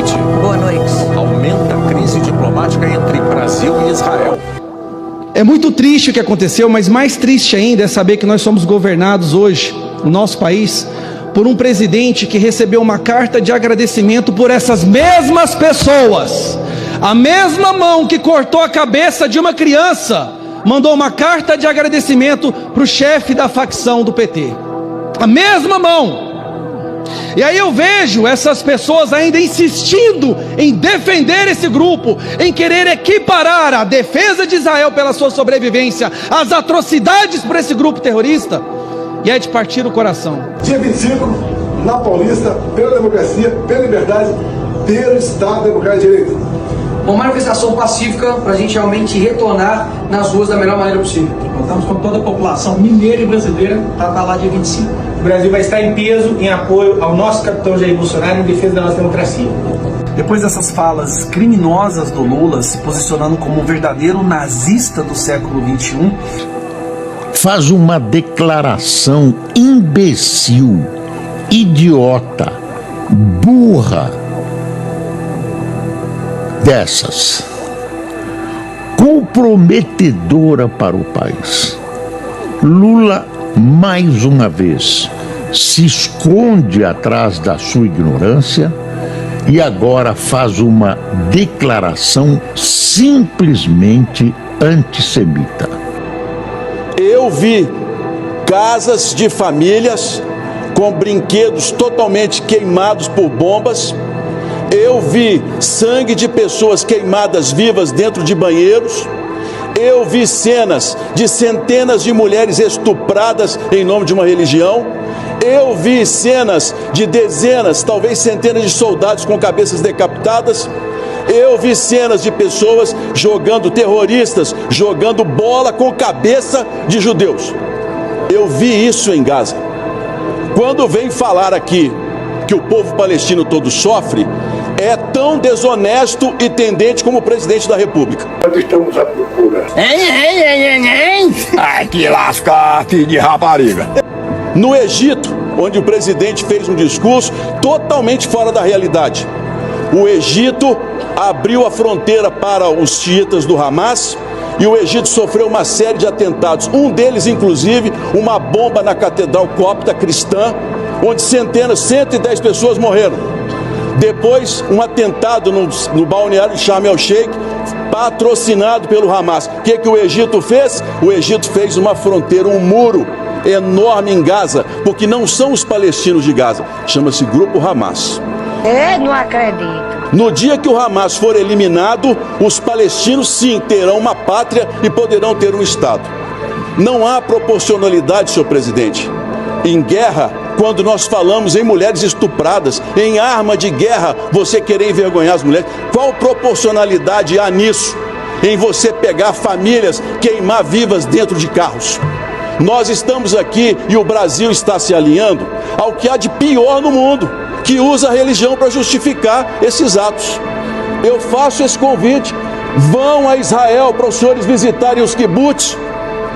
noite. Boa noite. Aumenta a crise diplomática entre Brasil e Israel. É muito triste o que aconteceu, mas mais triste ainda é saber que nós somos governados hoje, no nosso país, por um presidente que recebeu uma carta de agradecimento por essas mesmas pessoas. A mesma mão que cortou a cabeça de uma criança mandou uma carta de agradecimento para o chefe da facção do PT. A mesma mão. E aí eu vejo essas pessoas ainda insistindo em defender esse grupo, em querer equiparar a defesa de Israel pela sua sobrevivência às atrocidades por esse grupo terrorista. E é de partir o coração. Dia 25, na Paulista, pela democracia, pela liberdade, pelo Estado Democrático de Direito. Uma manifestação pacífica para a gente realmente retornar nas ruas da melhor maneira possível. Contamos com toda a população mineira e brasileira para estar lá dia 25. O Brasil vai estar em peso em apoio ao nosso capitão Jair Bolsonaro em defesa da nossa democracia. Depois dessas falas criminosas do Lula, se posicionando como um verdadeiro nazista do século XXI, faz uma declaração imbecil, idiota, burra, dessas, comprometedora para o país. Lula, mais uma vez, se esconde atrás da sua ignorância e agora faz uma declaração simplesmente antissemita. Eu vi casas de famílias com brinquedos totalmente queimados por bombas. Eu vi sangue de pessoas queimadas vivas dentro de banheiros. Eu vi cenas de centenas de mulheres estupradas em nome de uma religião. Eu vi cenas de dezenas, talvez centenas de soldados com cabeças decapitadas. Eu vi cenas de pessoas terroristas jogando bola com cabeça de judeus. Eu vi isso em Gaza. Quando vem falar aqui que o povo palestino todo sofre, é tão desonesto e tendente como o presidente da República. Nós estamos à procura. Ai, que lasca, filho de rapariga. No Egito, onde o presidente fez um discurso totalmente fora da realidade. O Egito abriu a fronteira para os xiitas do Hamas e o Egito sofreu uma série de atentados. Um deles, inclusive, uma bomba na Catedral Copta Cristã, onde 110 pessoas morreram. Depois, um atentado no balneário de Sharm el-Sheikh, patrocinado pelo Hamas. O que o Egito fez? O Egito fez uma fronteira, um muro enorme em Gaza, porque não são os palestinos de Gaza, chama-se Grupo Hamas. Não acredito. No dia que o Hamas for eliminado, os palestinos sim terão uma pátria e poderão ter um Estado. Não há proporcionalidade, senhor presidente. Em guerra, quando nós falamos em mulheres estupradas, em arma de guerra, você querer envergonhar as mulheres, qual proporcionalidade há nisso? Em você pegar famílias, queimar vivas dentro de carros. Nós estamos aqui e o Brasil está se alinhando ao que há de pior no mundo, que usa a religião para justificar esses atos. Eu faço esse convite, vão a Israel para os senhores visitarem os kibbutz,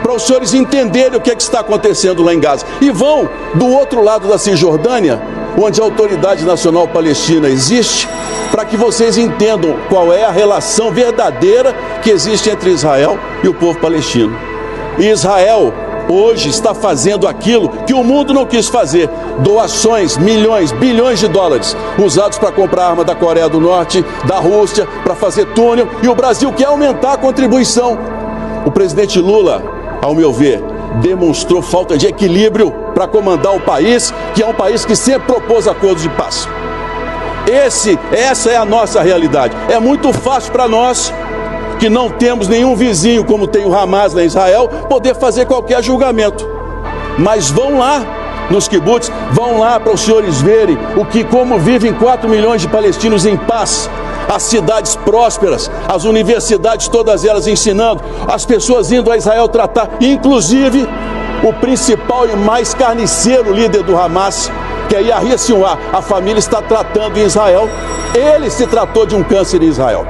para os senhores entenderem o que está acontecendo lá em Gaza. E vão do outro lado da Cisjordânia, onde a Autoridade Nacional Palestina existe, para que vocês entendam qual é a relação verdadeira que existe entre Israel e o povo palestino. E Israel hoje está fazendo aquilo que o mundo não quis fazer: doações, milhões, bilhões de dólares usados para comprar arma da Coreia do Norte, da Rússia, para fazer túnel, e o Brasil quer aumentar a contribuição. O presidente Lula, ao meu ver, demonstrou falta de equilíbrio para comandar o país, que é um país que sempre propôs acordos de paz. Essa é a nossa realidade. É muito fácil para nós, que não temos nenhum vizinho como tem o Hamas lá em Israel, poder fazer qualquer julgamento. Mas vão lá nos kibbutz, vão lá para os senhores verem como vivem 4 milhões de palestinos em paz, as cidades prósperas, as universidades, todas elas ensinando, as pessoas indo a Israel tratar, inclusive o principal e mais carniceiro líder do Hamas, que é Yahya Sinwar, a família está tratando em Israel. Ele se tratou de um câncer em Israel.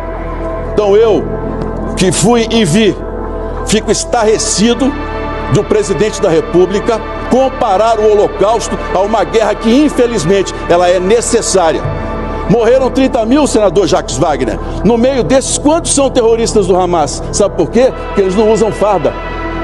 Então eu, que fui e vi, fico estarrecido do presidente da República comparar o Holocausto a uma guerra que, infelizmente, ela é necessária. Morreram 30 mil, senador Jacques Wagner. No meio desses, quantos são terroristas do Hamas? Sabe por quê? Porque eles não usam farda.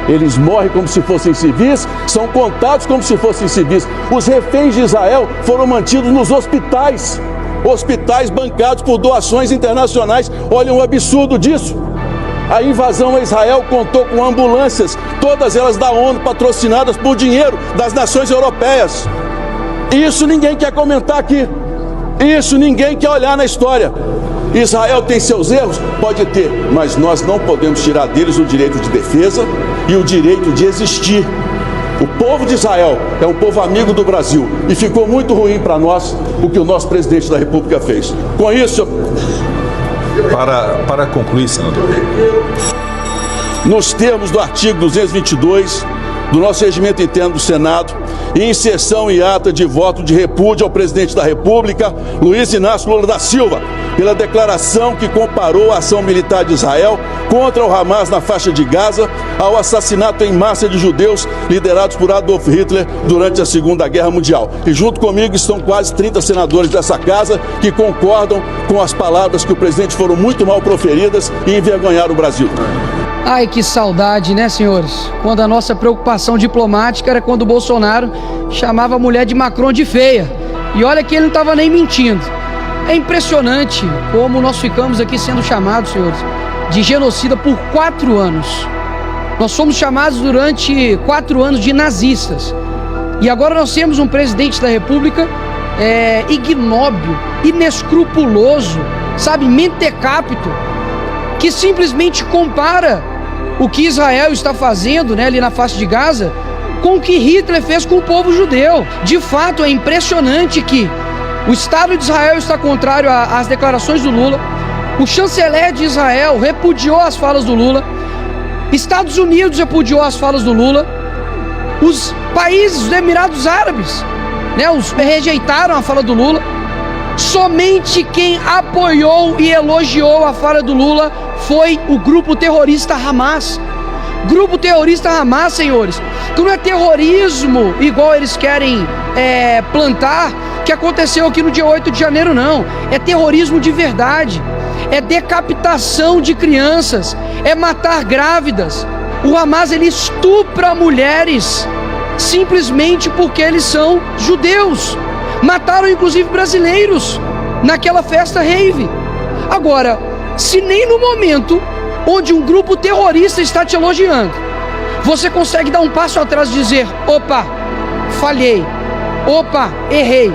Eles morrem como se fossem civis, são contados como se fossem civis. Os reféns de Israel foram mantidos nos hospitais. Hospitais bancados por doações internacionais. Olha o absurdo disso. A invasão a Israel contou com ambulâncias, todas elas da ONU, patrocinadas por dinheiro das nações europeias. Isso ninguém quer comentar aqui. Isso ninguém quer olhar na história. Israel tem seus erros? Pode ter, mas nós não podemos tirar deles o direito de defesa e o direito de existir. O povo de Israel é um povo amigo do Brasil e ficou muito ruim para nós o que o nosso presidente da República fez. Com isso... Para concluir, senador. Nos termos do artigo 222 do nosso regimento interno do Senado, em inserção e ata de voto de repúdio ao presidente da República, Luiz Inácio Lula da Silva, pela declaração que comparou a ação militar de Israel contra o Hamas na faixa de Gaza ao assassinato em massa de judeus liderados por Adolf Hitler durante a Segunda Guerra Mundial. E junto comigo estão quase 30 senadores dessa casa que concordam com as palavras que o presidente foram muito mal proferidas e envergonharam o Brasil. Ai, que saudade, né, senhores? Quando a nossa preocupação diplomática era quando o Bolsonaro chamava a mulher de Macron de feia. E olha que ele não estava nem mentindo. É impressionante como nós ficamos aqui sendo chamados, senhores, de genocida por 4 anos. Nós fomos chamados durante 4 anos de nazistas. E agora nós temos um presidente da República ignóbil, inescrupuloso, sabe, mentecapto, que simplesmente compara o que Israel está fazendo, né, ali na faixa de Gaza com o que Hitler fez com o povo judeu. De fato, é impressionante que o Estado de Israel está contrário às declarações do Lula, o chanceler de Israel repudiou as falas do Lula, Estados Unidos repudiou as falas do Lula, os países dos Emirados Árabes, né, rejeitaram a fala do Lula. Somente quem apoiou e elogiou a fala do Lula foi o grupo terrorista Hamas. Grupo terrorista Hamas, senhores, que não é terrorismo igual eles querem plantar, que aconteceu aqui no dia 8 de janeiro, não. É terrorismo de verdade, é decapitação de crianças, é matar grávidas. O Hamas, ele estupra mulheres simplesmente porque eles são judeus. Mataram inclusive brasileiros naquela festa rave. Agora, se nem no momento onde um grupo terrorista está te elogiando, você consegue dar um passo atrás e dizer: opa, falhei, opa, errei,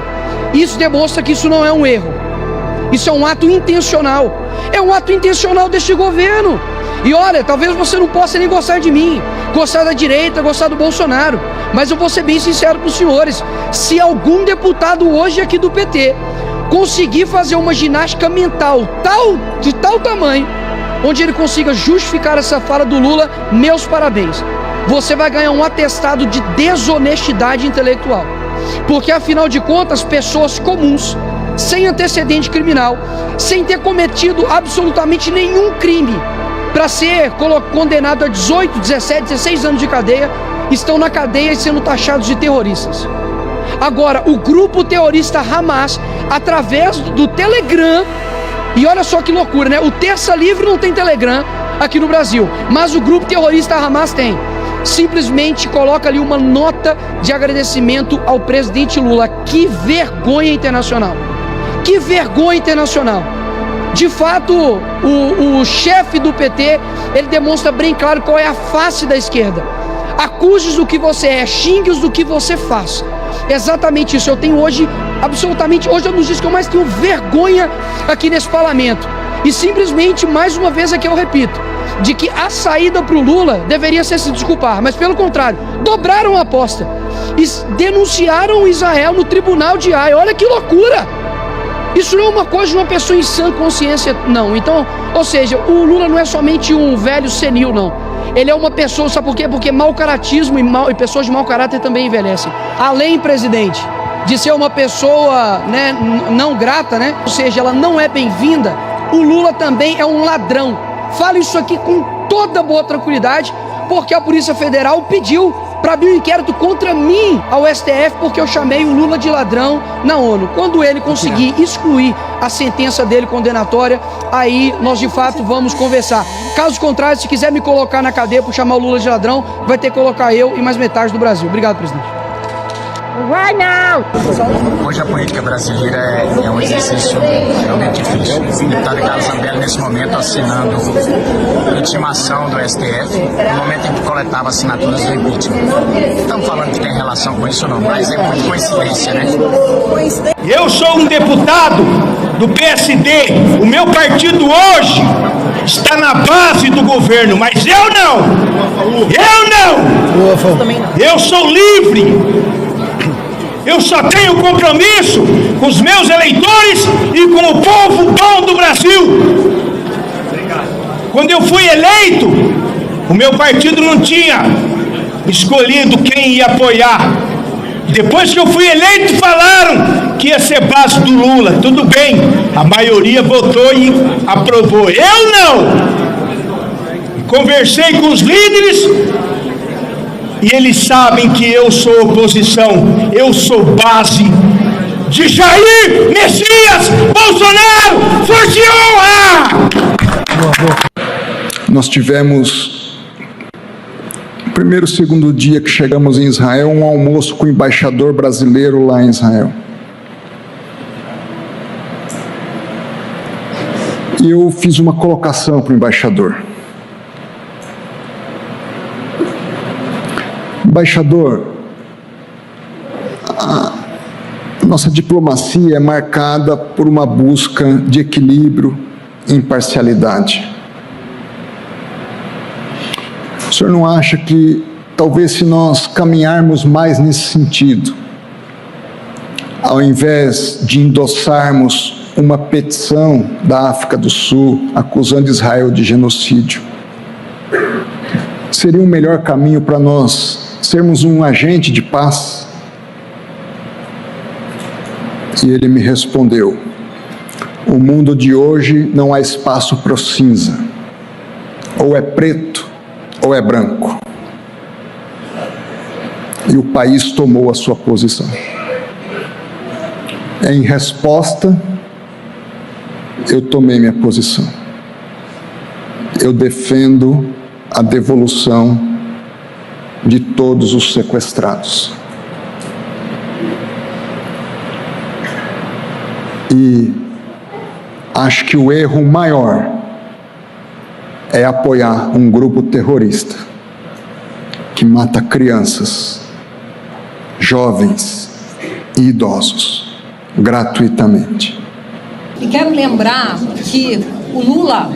isso demonstra que isso não é um erro, isso é um ato intencional, é um ato intencional deste governo. E olha, talvez você não possa nem gostar de mim, gostar da direita, gostar do Bolsonaro, mas eu vou ser bem sincero para os senhores: se algum deputado hoje aqui do PT conseguir fazer uma ginástica mental de tal tamanho, onde ele consiga justificar essa fala do Lula, meus parabéns. Você vai ganhar um atestado de desonestidade intelectual, porque afinal de contas, pessoas comuns, sem antecedente criminal, sem ter cometido absolutamente nenhum crime, para ser condenado a 18, 17, 16 anos de cadeia, estão na cadeia e sendo taxados de terroristas. Agora, o grupo terrorista Hamas, através do Telegram, e olha só que loucura, né? O Terça Livre não tem Telegram aqui no Brasil, mas o grupo terrorista Hamas tem. Simplesmente coloca ali uma nota de agradecimento ao presidente Lula. Que vergonha internacional! Que vergonha internacional! De fato, o chefe do PT, ele demonstra bem claro qual é a face da esquerda. Acuse-os do que você é, xingue-os do que você faz. Exatamente isso. Eu tenho hoje, absolutamente, hoje é um dos dias que eu mais tenho vergonha aqui nesse parlamento. E simplesmente, mais uma vez aqui eu repito, de que a saída para o Lula deveria ser se desculpar, mas pelo contrário, dobraram a aposta e denunciaram Israel no tribunal de Haia. Olha que loucura! Isso não é uma coisa de uma pessoa em sã consciência, não. Então, ou seja, o Lula não é somente um velho senil, não. Ele é uma pessoa, sabe por quê? Porque mau caratismo e pessoas de mau caráter também envelhecem. Além, presidente, de ser uma pessoa, né, não grata, né? Ou seja, ela não é bem-vinda, o Lula também é um ladrão. Falo isso aqui com toda boa tranquilidade, porque a Polícia Federal pediu para abrir um inquérito contra mim ao STF porque eu chamei o Lula de ladrão na ONU. Quando ele conseguir excluir a sentença dele condenatória, aí nós de fato vamos conversar. Caso contrário, se quiser me colocar na cadeia por chamar o Lula de ladrão, vai ter que colocar eu e mais metade do Brasil. Obrigado, presidente. Vai não! Hoje a política brasileira é um exercício realmente difícil. O deputado Carlos Zambelli, nesse momento, assinando intimação do STF, no momento em que coletava assinaturas do impeachment. Estamos falando que tem relação com isso ou não, mas é muito coincidência, né? Eu sou um deputado do PSD. O meu partido hoje está na base do governo, mas eu não! Eu sou livre! Eu só tenho compromisso com os meus eleitores e com o povo bom do Brasil. Quando eu fui eleito, o meu partido não tinha escolhido quem ia apoiar. Depois que eu fui eleito, falaram que ia ser base do Lula. Tudo bem, a maioria votou e aprovou. Eu não! Conversei com os líderes e eles sabem que eu sou oposição, eu sou base de Jair Messias Bolsonaro. Força e honra! Nós tivemos, no primeiro e segundo dia que chegamos em Israel, um almoço com o embaixador brasileiro lá em Israel. E eu fiz uma colocação para o embaixador. Embaixador, a nossa diplomacia é marcada por uma busca de equilíbrio e imparcialidade. O senhor não acha que talvez se nós caminharmos mais nesse sentido, ao invés de endossarmos uma petição da África do Sul acusando Israel de genocídio, seria um melhor caminho para nós sermos um agente de paz? E ele me respondeu: o mundo de hoje não há espaço para o cinza, ou é preto ou é branco. E o país tomou a sua posição. Em resposta, eu tomei minha posição. Eu defendo a devolução de todos os sequestrados. E acho que o erro maior é apoiar um grupo terrorista que mata crianças, jovens e idosos gratuitamente. E quero lembrar que o Lula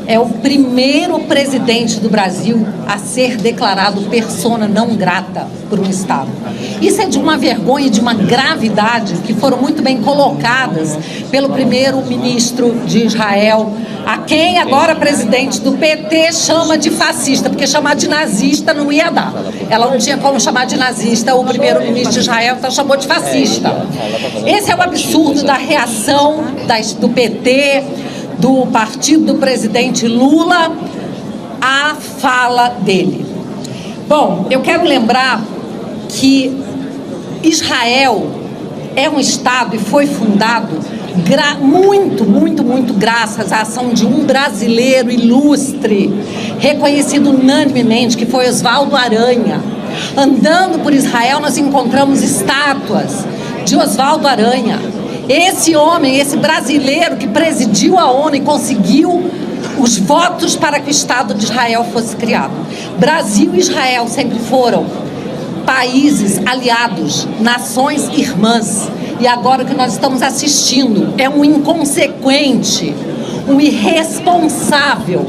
é o primeiro presidente do Brasil a ser declarado persona não grata por um Estado. Isso é de uma vergonha e de uma gravidade que foram muito bem colocadas pelo primeiro-ministro de Israel, a quem agora presidente do PT chama de fascista, porque chamar de nazista não ia dar. Ela não tinha como chamar de nazista o primeiro-ministro de Israel, então chamou de fascista. Esse é o absurdo da reação do PT, do partido do presidente Lula, à fala dele. Bom, eu quero lembrar que Israel é um Estado e foi fundado muito graças à ação de um brasileiro ilustre, reconhecido unanimemente, que foi Oswaldo Aranha. Andando por Israel, nós encontramos estátuas de Oswaldo Aranha. Esse homem, esse brasileiro que presidiu a ONU e conseguiu os votos para que o Estado de Israel fosse criado. Brasil e Israel sempre foram países aliados, nações irmãs. E agora o que nós estamos assistindo é um inconsequente, um irresponsável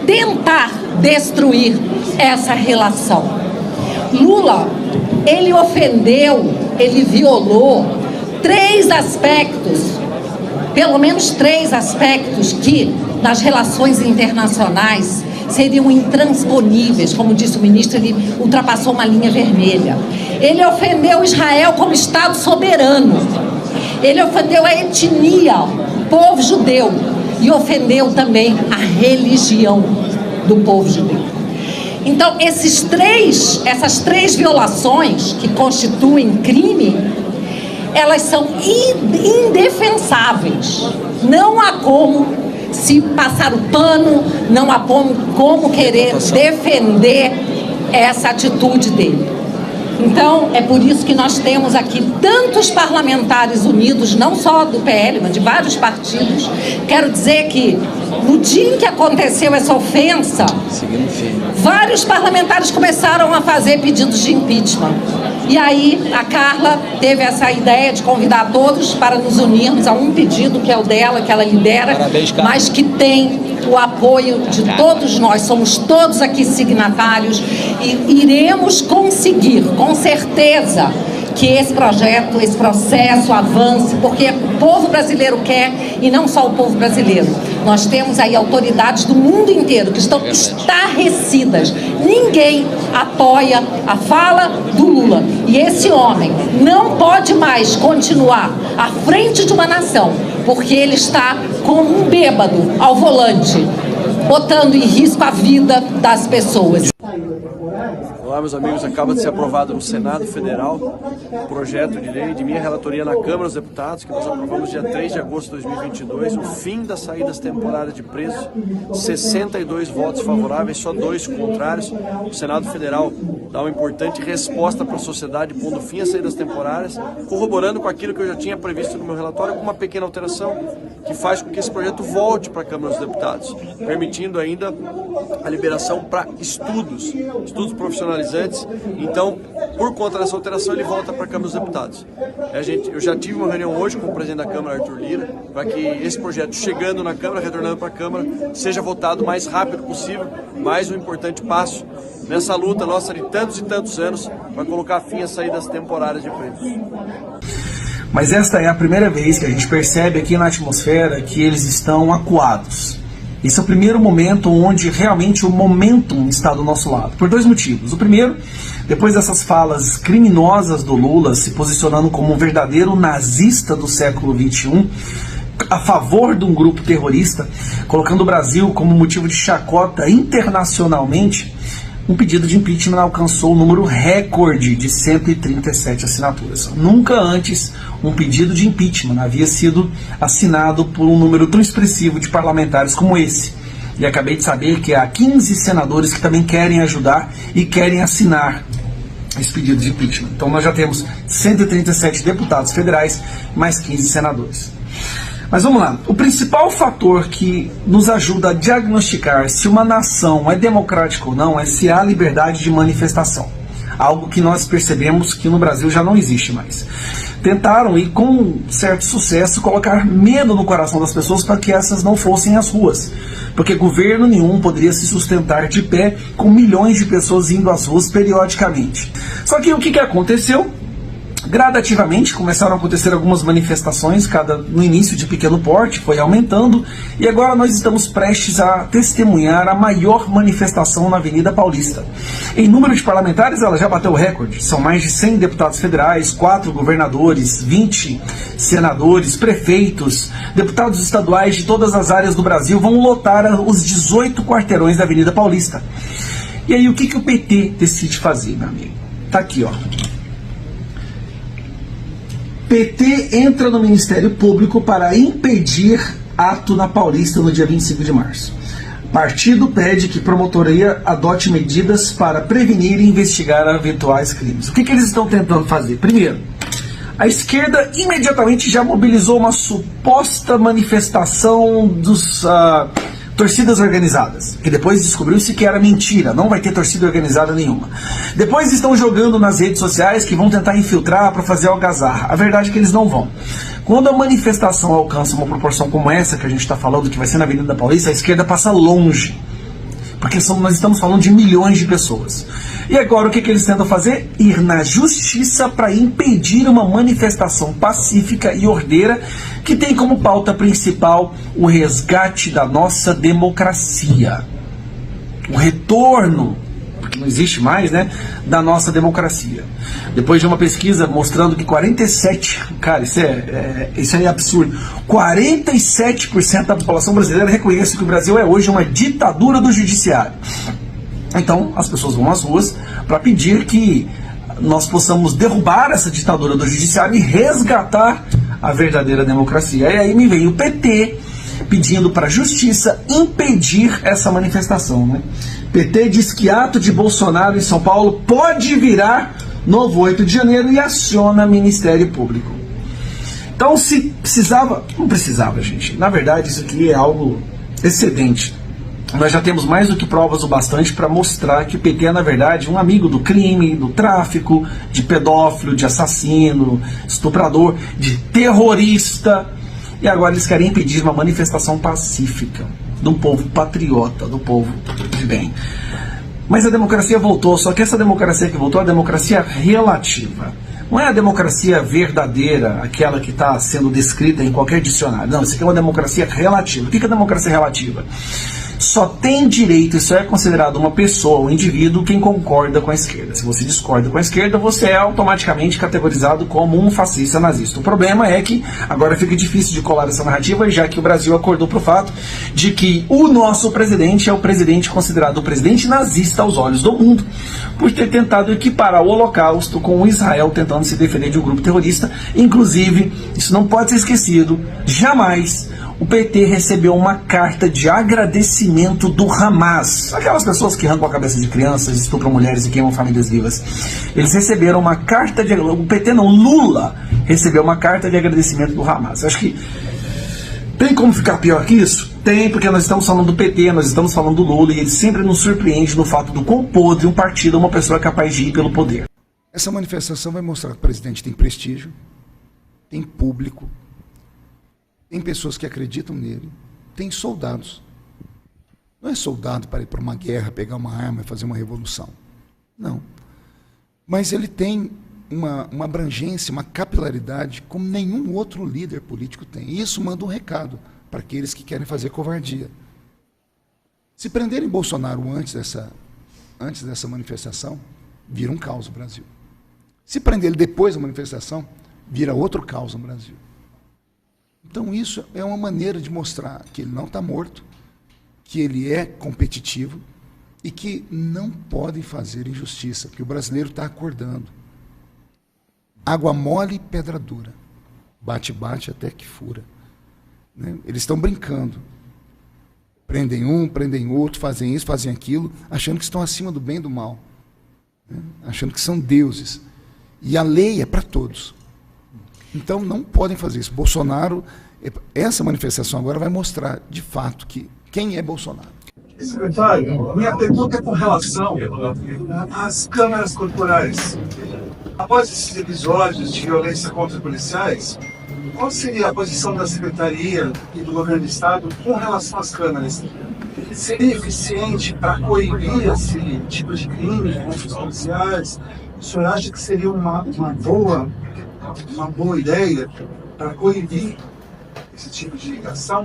tentar destruir essa relação. Lula, ele ofendeu, ele violou pelo menos três aspectos que nas relações internacionais seriam intransponíveis. Como disse o ministro, ele ultrapassou uma linha vermelha. Ele ofendeu Israel como Estado soberano. Ele ofendeu a etnia, o povo judeu, e ofendeu também a religião do povo judeu. Então, essas três violações que constituem crime, elas são indefensáveis. Não há como se passar o pano, não há como querer defender essa atitude dele. Então, é por isso que nós temos aqui tantos parlamentares unidos, não só do PL, mas de vários partidos. Quero dizer que, no dia em que aconteceu essa ofensa, vários parlamentares começaram a fazer pedidos de impeachment. E aí, a Carla teve essa ideia de convidar todos para nos unirmos a um pedido, que é o dela, que ela lidera, mas que tem o apoio de todos nós. Somos todos aqui signatários e iremos conseguir, com certeza, que esse projeto, esse processo avance, porque o povo brasileiro quer, e não só o povo brasileiro. Nós temos aí autoridades do mundo inteiro que estão estarrecidas. Ninguém apoia a fala do Lula. E esse homem não pode mais continuar à frente de uma nação, porque ele está como um bêbado ao volante, botando em risco a vida das pessoas. Olá, meus amigos, acaba de ser aprovado no Senado Federal o projeto de lei de minha relatoria na Câmara dos Deputados, que nós aprovamos dia 3 de agosto de 2022, o fim das saídas temporárias de presos, 62 votos favoráveis, só 2 contrários. O Senado Federal dá uma importante resposta para a sociedade, pondo fim às saídas temporárias, corroborando com aquilo que eu já tinha previsto no meu relatório, com uma pequena alteração que faz com que esse projeto volte para a Câmara dos Deputados, permitindo ainda a liberação para estudos profissionalizantes. Então, por conta dessa alteração, ele volta para a Câmara dos Deputados. Eu já tive uma reunião hoje com o presidente da Câmara, Arthur Lira, para que esse projeto, chegando na Câmara, retornando para a Câmara, seja votado o mais rápido possível, mais um importante passo nessa luta nossa de tantos e tantos anos para colocar fim às saídas temporárias de presos. Mas esta é a primeira vez que a gente percebe aqui na atmosfera que eles estão acuados. Esse é o primeiro momento onde realmente o momentum está do nosso lado, por 2 motivos. O primeiro, depois dessas falas criminosas do Lula, se posicionando como um verdadeiro nazista do século XXI, a favor de um grupo terrorista, colocando o Brasil como motivo de chacota internacionalmente, um pedido de impeachment alcançou o número recorde de 137 assinaturas. Nunca antes um pedido de impeachment havia sido assinado por um número tão expressivo de parlamentares como esse. E acabei de saber que há 15 senadores que também querem ajudar e querem assinar esse pedido de impeachment. Então nós já temos 137 deputados federais, mais 15 senadores. Mas vamos lá, o principal fator que nos ajuda a diagnosticar se uma nação é democrática ou não é se há liberdade de manifestação. Algo que nós percebemos que no Brasil já não existe mais. Tentaram, e com certo sucesso, colocar medo no coração das pessoas para que essas não fossem às ruas. Porque governo nenhum poderia se sustentar de pé com milhões de pessoas indo às ruas periodicamente. Só que o que aconteceu? Gradativamente começaram a acontecer algumas manifestações, no início de pequeno porte, foi aumentando, e agora nós estamos prestes a testemunhar a maior manifestação na Avenida Paulista. Em número de parlamentares, ela já bateu o recorde, são mais de 100 deputados federais, 4 governadores, 20 senadores, prefeitos, deputados estaduais de todas as áreas do Brasil vão lotar os 18 quarteirões da Avenida Paulista. E aí o que o PT decide fazer, meu amigo? Tá aqui, ó. PT entra no Ministério Público para impedir ato na Paulista no dia 25 de março. Partido pede que promotoria adote medidas para prevenir e investigar eventuais crimes. O que eles estão tentando fazer? Primeiro, a esquerda imediatamente já mobilizou uma suposta manifestação dos torcidas organizadas, que depois descobriu-se que era mentira, não vai ter torcida organizada nenhuma. Depois estão jogando nas redes sociais que vão tentar infiltrar para fazer algazarra. A verdade é que eles não vão. Quando a manifestação alcança uma proporção como essa que a gente está falando, que vai ser na Avenida Paulista, a esquerda passa longe. Porque nós estamos falando de milhões de pessoas. E agora o que eles tentam fazer? Ir na justiça para impedir uma manifestação pacífica e ordeira que tem como pauta principal o resgate da nossa democracia. O retorno, porque não existe mais, né, da nossa democracia. Depois de uma pesquisa mostrando que 47%, cara, isso é absurdo, 47% da população brasileira reconhece que o Brasil é hoje uma ditadura do judiciário. Então as pessoas vão às ruas para pedir que nós possamos derrubar essa ditadura do judiciário e resgatar a verdadeira democracia. E aí me veio o PT pedindo para a justiça impedir essa manifestação, né? PT diz que ato de Bolsonaro em São Paulo pode virar novo 8 de janeiro e aciona Ministério Público. Então, se precisava, não precisava, gente. Na verdade, isso aqui é algo excedente. Nós já temos mais do que provas o bastante para mostrar que o PT é, na verdade, um amigo do crime, do tráfico, de pedófilo, de assassino, estuprador, de terrorista. E agora eles querem impedir uma manifestação pacífica do povo patriota, do povo de bem. Mas a democracia voltou, só que essa democracia que voltou é a democracia relativa. Não é a democracia verdadeira, aquela que está sendo descrita em qualquer dicionário. Não, isso aqui é uma democracia relativa. O que é democracia relativa? Só tem direito, isso é considerado uma pessoa, um indivíduo, quem concorda com a esquerda. Se você discorda com a esquerda, você é automaticamente categorizado como um fascista nazista. O problema é que agora fica difícil de colar essa narrativa, já que o Brasil acordou para o fato de que o nosso presidente é o presidente considerado o presidente nazista aos olhos do mundo, por ter tentado equiparar o Holocausto com o Israel tentando se defender de um grupo terrorista. Inclusive, isso não pode ser esquecido, jamais. O PT recebeu uma carta de agradecimento do Hamas, aquelas pessoas que arrancam a cabeça de crianças, estupram mulheres e queimam famílias vivas. Eles receberam uma carta de... O PT não, Lula recebeu uma carta de agradecimento do Hamas. Acho que tem como ficar pior que isso? Tem, porque nós estamos falando do PT, nós estamos falando do Lula, e ele sempre nos surpreende no fato do quão podre um partido é uma pessoa capaz de ir pelo poder. Essa manifestação vai mostrar que o presidente tem prestígio, tem público, tem pessoas que acreditam nele, tem soldados. Não é soldado para ir para uma guerra, pegar uma arma e fazer uma revolução. Não. Mas ele tem uma abrangência, uma capilaridade como nenhum outro líder político tem. E isso manda um recado para aqueles que querem fazer covardia. Se prenderem Bolsonaro antes dessa manifestação, vira um caos no Brasil. Se prender ele depois da manifestação, vira outro caos no Brasil. Então isso é uma maneira de mostrar que ele não está morto, que ele é competitivo e que não podem fazer injustiça, que o brasileiro está acordando. Água mole e pedra dura. Bate-bate até que fura. Né? Eles estão brincando. Prendem um, prendem outro, fazem isso, fazem aquilo, achando que estão acima do bem e do mal. Né? Achando que são deuses. E a lei é para todos. Então não podem fazer isso. Bolsonaro, essa manifestação agora vai mostrar, de fato, que quem é Bolsonaro. Secretário, minha pergunta é com relação às câmeras corporais. Após esses episódios de violência contra policiais, qual seria a posição da Secretaria e do Governo do Estado com relação às câmeras? Seria eficiente para coibir esse tipo de crime contra os policiais? O senhor acha que seria uma boa ideia para coibir esse tipo de ação?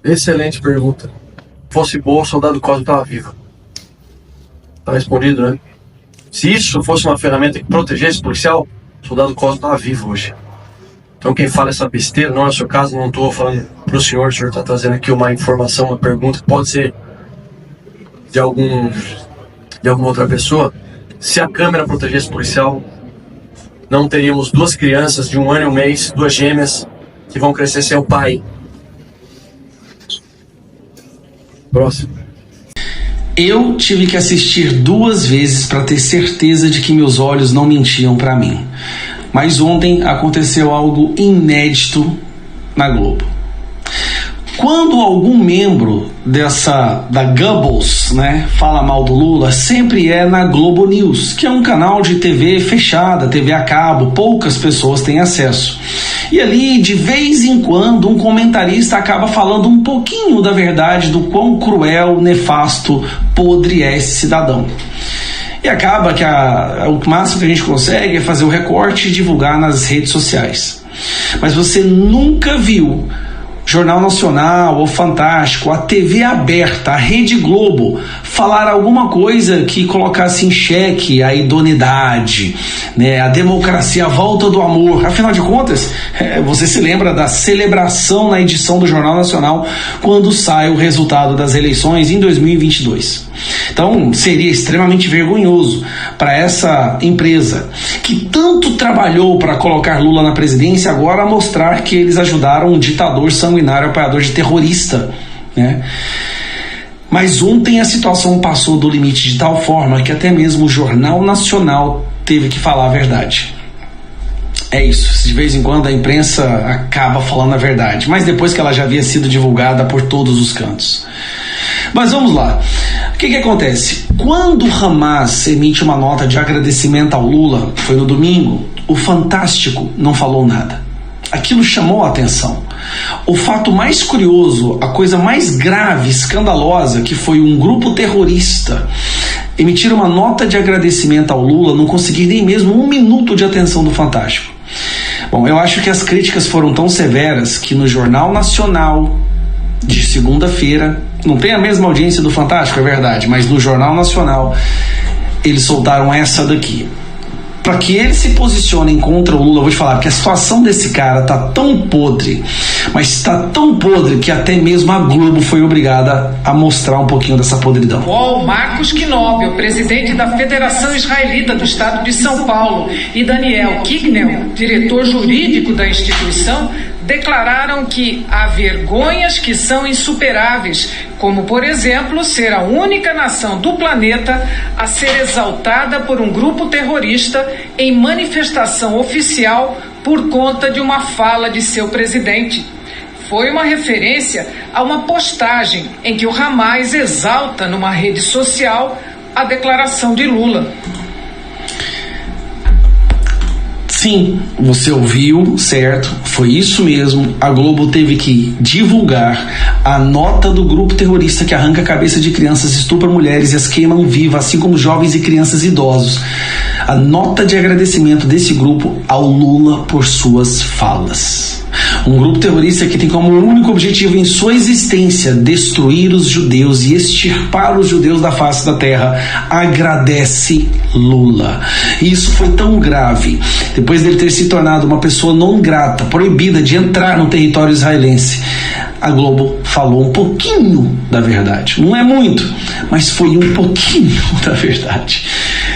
Excelente pergunta. Se fosse boa, o soldado Cosmo estava vivo. Está respondido, né? Se isso fosse uma ferramenta que protegesse o policial, o soldado Cosmo estava vivo hoje. Então quem fala essa besteira, não é o seu caso, não estou falando para o senhor está trazendo aqui uma informação, uma pergunta, pode ser de alguma outra pessoa. Se a câmera protegesse o policial, não teríamos 2 crianças de 1 ano e 1 mês, 2 gêmeas, que vão crescer sem o pai. Próximo. Eu tive que assistir 2 vezes para ter certeza de que meus olhos não mentiam para mim. Mas ontem aconteceu algo inédito na Globo. Quando algum membro da Goebbels, né, fala mal do Lula, sempre é na Globo News, que é um canal de TV fechada, TV a cabo, poucas pessoas têm acesso. E ali, de vez em quando, um comentarista acaba falando um pouquinho da verdade do quão cruel, nefasto, podre é esse cidadão. E acaba que o máximo que a gente consegue é fazer o recorte e divulgar nas redes sociais. Mas você nunca viu Jornal Nacional, o Fantástico, a TV aberta, a Rede Globo, falar alguma coisa que colocasse em xeque a idoneidade, né, a democracia, a volta do amor. Afinal de contas, você se lembra da celebração na edição do Jornal Nacional quando sai o resultado das eleições em 2022. Então, seria extremamente vergonhoso para essa empresa que tanto trabalhou para colocar Lula na presidência agora mostrar que eles ajudaram um ditador sanguinário, apoiador de terrorista, né? Mas ontem a situação passou do limite de tal forma que até mesmo o Jornal Nacional teve que falar a verdade. É isso, de vez em quando a imprensa acaba falando a verdade, mas depois que ela já havia sido divulgada por todos os cantos. Mas vamos lá, o que acontece? Quando o Hamas emite uma nota de agradecimento ao Lula, foi no domingo, o Fantástico não falou nada. Aquilo chamou a atenção. O fato mais curioso, a coisa mais grave, escandalosa, que foi um grupo terrorista emitir uma nota de agradecimento ao Lula, não conseguir nem mesmo 1 minuto de atenção do Fantástico. Bom, eu acho que as críticas foram tão severas que no Jornal Nacional de segunda-feira, não tem a mesma audiência do Fantástico, é verdade, mas no Jornal Nacional eles soltaram essa daqui. Para que eles se posicionem contra o Lula, eu vou te falar, porque a situação desse cara tá tão podre, mas tá tão podre que até mesmo a Globo foi obrigada a mostrar um pouquinho dessa podridão. Marcos Knobel, presidente da Federação Israelita do Estado de São Paulo, e Daniel Kignel, diretor jurídico da instituição, declararam que há vergonhas que são insuperáveis, como, por exemplo, ser a única nação do planeta a ser exaltada por um grupo terrorista em manifestação oficial por conta de uma fala de seu presidente. Foi uma referência a uma postagem em que o Hamas exalta numa rede social a declaração de Lula. Sim, você ouviu, certo? Foi isso mesmo. A Globo teve que divulgar a nota do grupo terrorista que arranca a cabeça de crianças, estupra mulheres e as queimam vivas, assim como jovens e crianças e idosos. A nota de agradecimento desse grupo ao Lula por suas falas. Um grupo terrorista que tem como único objetivo em sua existência destruir os judeus e extirpar os judeus da face da terra, agradece Lula. E isso foi tão grave, depois dele ter se tornado uma pessoa não grata, proibida de entrar no território israelense. A Globo falou um pouquinho da verdade. Não é muito, mas foi um pouquinho da verdade.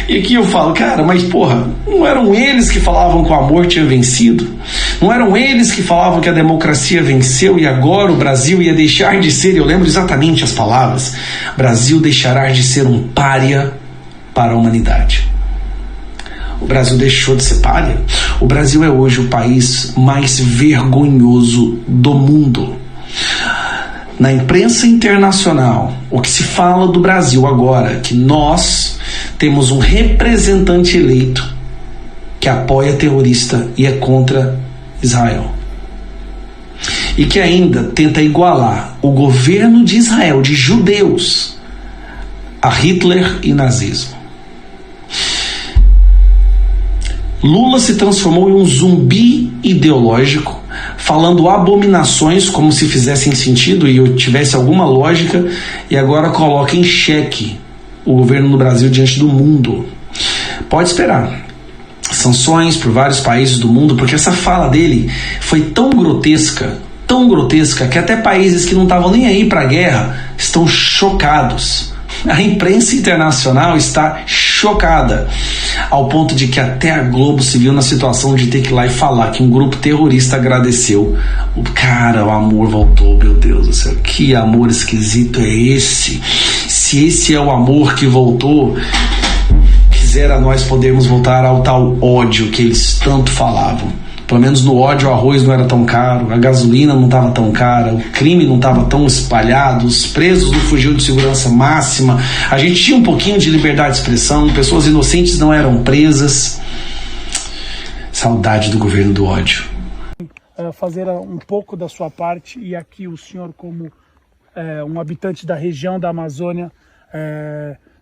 E aqui eu falo, cara, mas porra, não eram eles que falavam que o amor tinha vencido? Não eram eles que falavam que a democracia venceu e agora o Brasil ia deixar de ser, eu lembro exatamente as palavras, Brasil deixará de ser um pária para a humanidade. O Brasil deixou de ser pária? O Brasil é hoje o país mais vergonhoso do mundo. Na imprensa internacional, o que se fala do Brasil agora, que nós temos um representante eleito que apoia terrorista e é contra Israel. E que ainda tenta igualar o governo de Israel, de judeus, a Hitler e nazismo. Lula se transformou em um zumbi ideológico, falando abominações como se fizessem sentido e eu tivesse alguma lógica, e agora coloca em xeque o governo do Brasil diante do mundo. Pode esperar sanções por vários países do mundo, porque essa fala dele foi tão grotesca, que até países que não estavam nem aí para a guerra estão chocados. A imprensa internacional está chocada, ao ponto de que até a Globo se viu na situação de ter que ir lá e falar que um grupo terrorista agradeceu. Cara, o amor voltou, meu Deus do céu, que amor esquisito é esse? Se esse é o amor que voltou, quisera nós podermos voltar ao tal ódio que eles tanto falavam. Pelo menos no ódio o arroz não era tão caro, a gasolina não estava tão cara, o crime não estava tão espalhado, os presos não fugiam de segurança máxima, a gente tinha um pouquinho de liberdade de expressão, pessoas inocentes não eram presas. Saudade do governo do ódio. Fazer um pouco da sua parte, e aqui o senhor, como um habitante da região da Amazônia,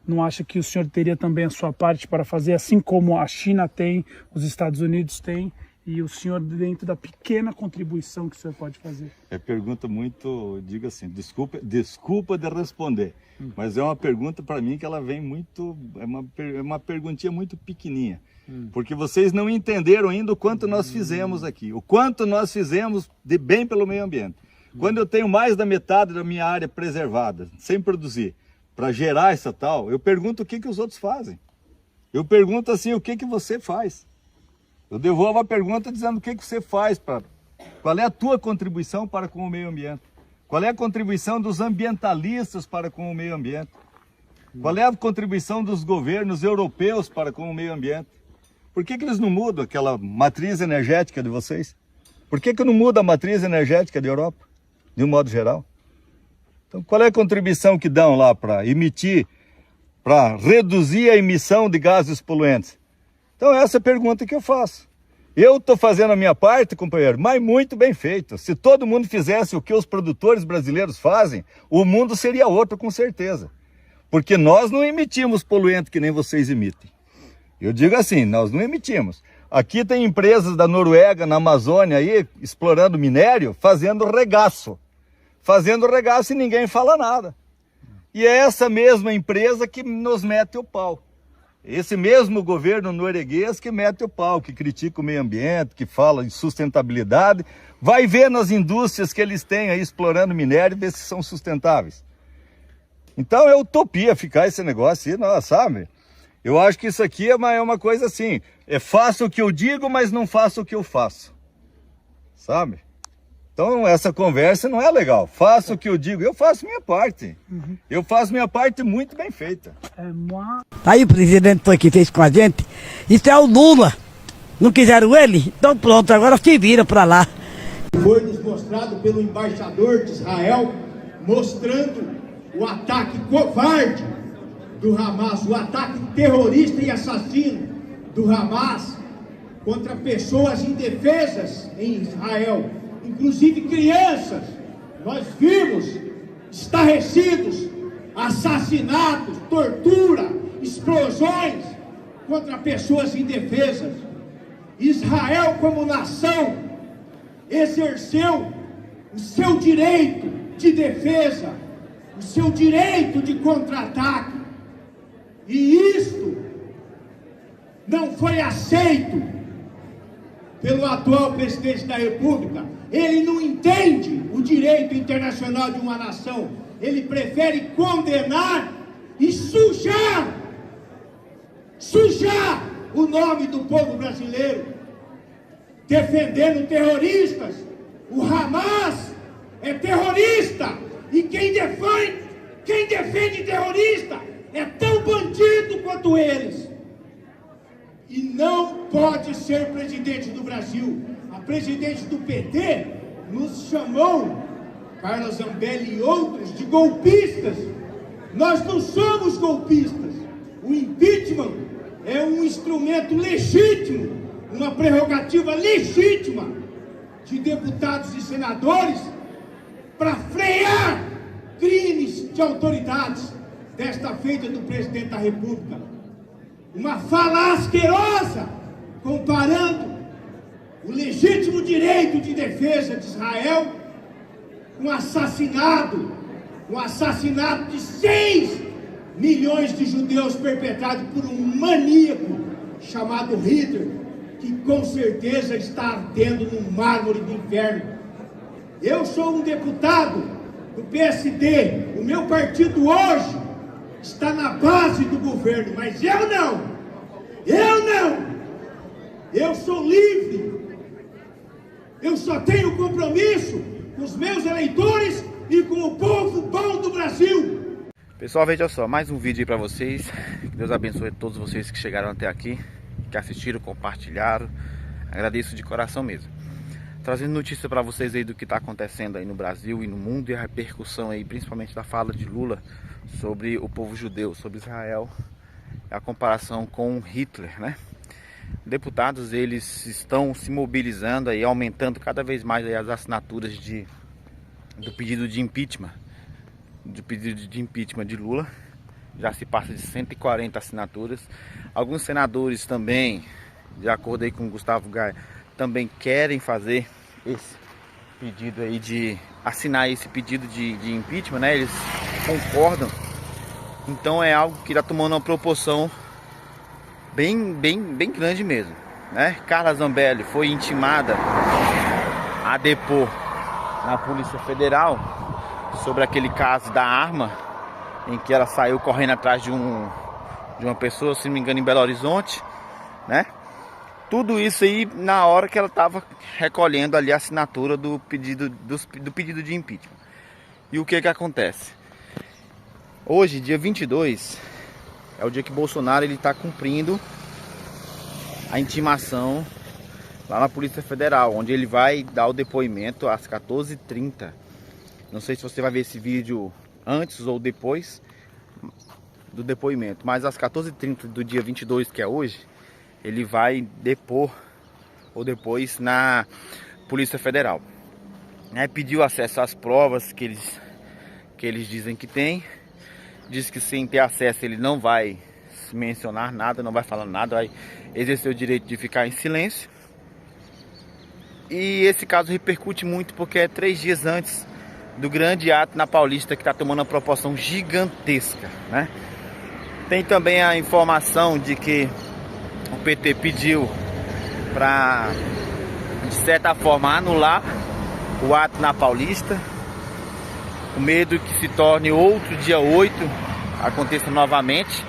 não acha que o senhor teria também a sua parte para fazer, assim como a China tem, os Estados Unidos têm, E o senhor, dentro da pequena contribuição que o senhor pode fazer? É pergunta muito, digo assim, desculpa de responder, mas é uma pergunta para mim que ela vem muito, é uma perguntinha muito pequenininha, porque vocês não entenderam ainda o quanto nós fizemos aqui, o quanto nós fizemos de bem pelo meio ambiente. Quando eu tenho mais da metade da minha área preservada, sem produzir, para gerar essa tal, eu pergunto o que os outros fazem. Eu pergunto assim, o que você faz? Eu devolvo a pergunta dizendo o que você faz, qual é a tua contribuição para com o meio ambiente? Qual é a contribuição dos ambientalistas para com o meio ambiente? Qual é a contribuição dos governos europeus para com o meio ambiente? Por que eles não mudam aquela matriz energética de vocês? Por que não muda a matriz energética da Europa, de um modo geral? Então, qual é a contribuição que dão lá para emitir, para reduzir a emissão de gases poluentes? Então essa é a pergunta que eu faço. Eu estou fazendo a minha parte, companheiro, mas muito bem feito. Se todo mundo fizesse o que os produtores brasileiros fazem, o mundo seria outro com certeza. Porque nós não emitimos poluente que nem vocês emitem. Eu digo assim, nós não emitimos. Aqui tem empresas da Noruega, na Amazônia, aí, explorando minério, fazendo regaço. Fazendo regaço e ninguém fala nada. E é essa mesma empresa que nos mete o pau. Esse mesmo governo norueguês que mete o pau, que critica o meio ambiente, que fala em sustentabilidade, vai ver nas indústrias que eles têm aí explorando minério e ver se são sustentáveis. Então é utopia ficar esse negócio aí, não, sabe? Eu acho que isso aqui é uma coisa assim, faço o que eu digo, mas não faço o que eu faço, sabe? Então essa conversa não é legal. Faço o que eu digo, eu faço minha parte. Eu faço minha parte muito bem feita. Aí o presidente foi que fez com a gente. Isso é o Lula. Não quiseram ele? Então pronto, agora se vira pra lá. Foi nos mostrado pelo embaixador de Israel, mostrando o ataque covarde do Hamas, o ataque terrorista e assassino do Hamas contra pessoas indefesas em Israel, inclusive crianças. Nós vimos estarrecidos, assassinatos, tortura, explosões contra pessoas indefesas. Israel, como nação, exerceu o seu direito de defesa, o seu direito de contra-ataque. E isto não foi aceito pelo atual presidente da República. Ele não entende o direito internacional de uma nação. Ele prefere condenar e sujar o nome do povo brasileiro, defendendo terroristas. O Hamas é terrorista, e quem defende terrorista é tão bandido quanto eles. E não pode ser presidente do Brasil. A presidente do PT nos chamou, Carla Zambelli e outros, de golpistas. Nós não somos golpistas. O impeachment é um instrumento legítimo, uma prerrogativa legítima de deputados e senadores para frear crimes de autoridades, desta feita do presidente da República. Uma fala asquerosa, comparando o legítimo direito de defesa de Israel com um assassinato de 6 milhões de judeus perpetrado por um maníaco chamado Hitler, que com certeza está ardendo no mármore do inferno. Eu sou um deputado do PSD, o meu partido hoje está na base do governo, mas eu não, eu sou livre, eu só tenho compromisso com os meus eleitores e com o povo bom do Brasil. Pessoal, veja só, mais um vídeo aí pra vocês. Que Deus abençoe todos vocês que chegaram até aqui, que assistiram, compartilharam. Agradeço de coração mesmo. Trazendo notícia para vocês aí do que está acontecendo aí no Brasil e no mundo, e a repercussão aí, principalmente da fala de Lula sobre o povo judeu, sobre Israel, a comparação com Hitler, né? Deputados, eles estão se mobilizando aí, aumentando cada vez mais aí as assinaturas do pedido de impeachment, de Lula. Já se passa de 140 assinaturas. Alguns senadores também, de acordo aí com o Gustavo também querem fazer esse pedido aí de assinar esse pedido de impeachment, né? Eles concordam. Então é algo que está tomando uma proporção bem grande mesmo, né? Carla Zambelli foi intimada a depor na Polícia Federal sobre aquele caso da arma, em que ela saiu correndo atrás de uma pessoa, se não me engano, em Belo Horizonte, né? Tudo isso aí na hora que ela estava recolhendo ali a assinatura do pedido de impeachment. E o que acontece? Hoje, dia 22, é o dia que Bolsonaro está cumprindo a intimação lá na Polícia Federal, onde ele vai dar o depoimento às 14h30. Não sei se você vai ver esse vídeo antes ou depois do depoimento, mas às 14h30 do dia 22, que é hoje, ele vai depor ou depois na Polícia Federal, né? Pediu acesso às provas que eles dizem que tem. Diz que sem ter acesso ele não vai mencionar nada, não vai falar nada, vai exercer o direito de ficar em silêncio. E esse caso repercute muito porque é 3 dias antes do grande ato na Paulista, que está tomando uma proporção gigantesca, né? Tem também a informação de que o PT pediu para, de certa forma, anular o ato na Paulista, com medo que se torne outro dia 8, aconteça novamente.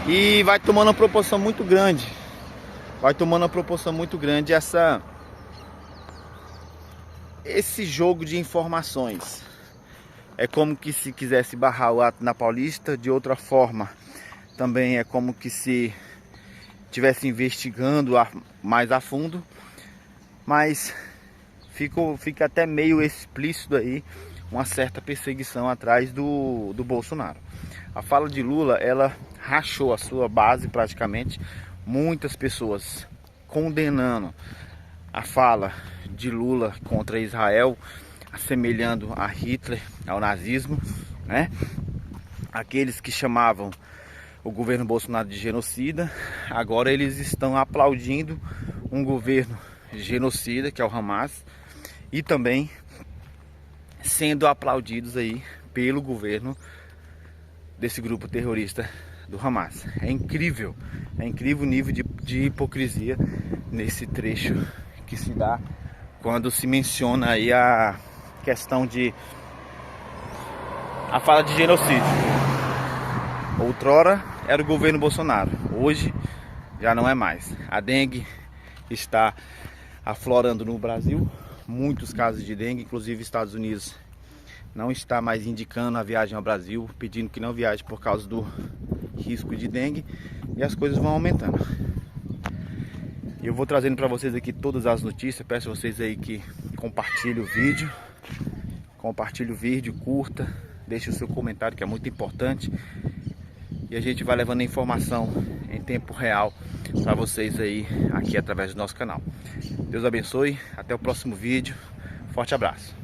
E vai tomando uma proporção muito grande. Vai tomando uma proporção muito grande esse jogo de informações. É como que se quisesse barrar o ato na Paulista. De outra forma, também é como que se estivesse investigando mais a fundo. Mas fica até meio explícito aí uma certa perseguição atrás do Bolsonaro. A fala de Lula, ela rachou a sua base praticamente. Muitas pessoas condenando a fala de Lula contra Israel, assemelhando a Hitler, ao nazismo, né? Aqueles que chamavam o governo Bolsonaro de genocida, agora eles estão aplaudindo um governo genocida, que é o Hamas, e também sendo aplaudidos aí pelo governo desse grupo terrorista do Hamas. É incrível o nível de hipocrisia nesse trecho que se dá quando se menciona aí a questão a fala de genocídio. Outrora era o governo Bolsonaro, hoje já não é mais. A dengue está aflorando no Brasil, muitos casos de dengue, inclusive Estados Unidos não está mais indicando a viagem ao Brasil, pedindo que não viaje por causa do risco de dengue, e as coisas vão aumentando. Eu vou trazendo para vocês aqui todas as notícias. Peço a vocês aí que compartilhem o vídeo, curta, deixe o seu comentário, que é muito importante, e a gente vai levando a informação em tempo real para vocês aí aqui através do nosso canal. Deus abençoe, até o próximo vídeo, forte abraço.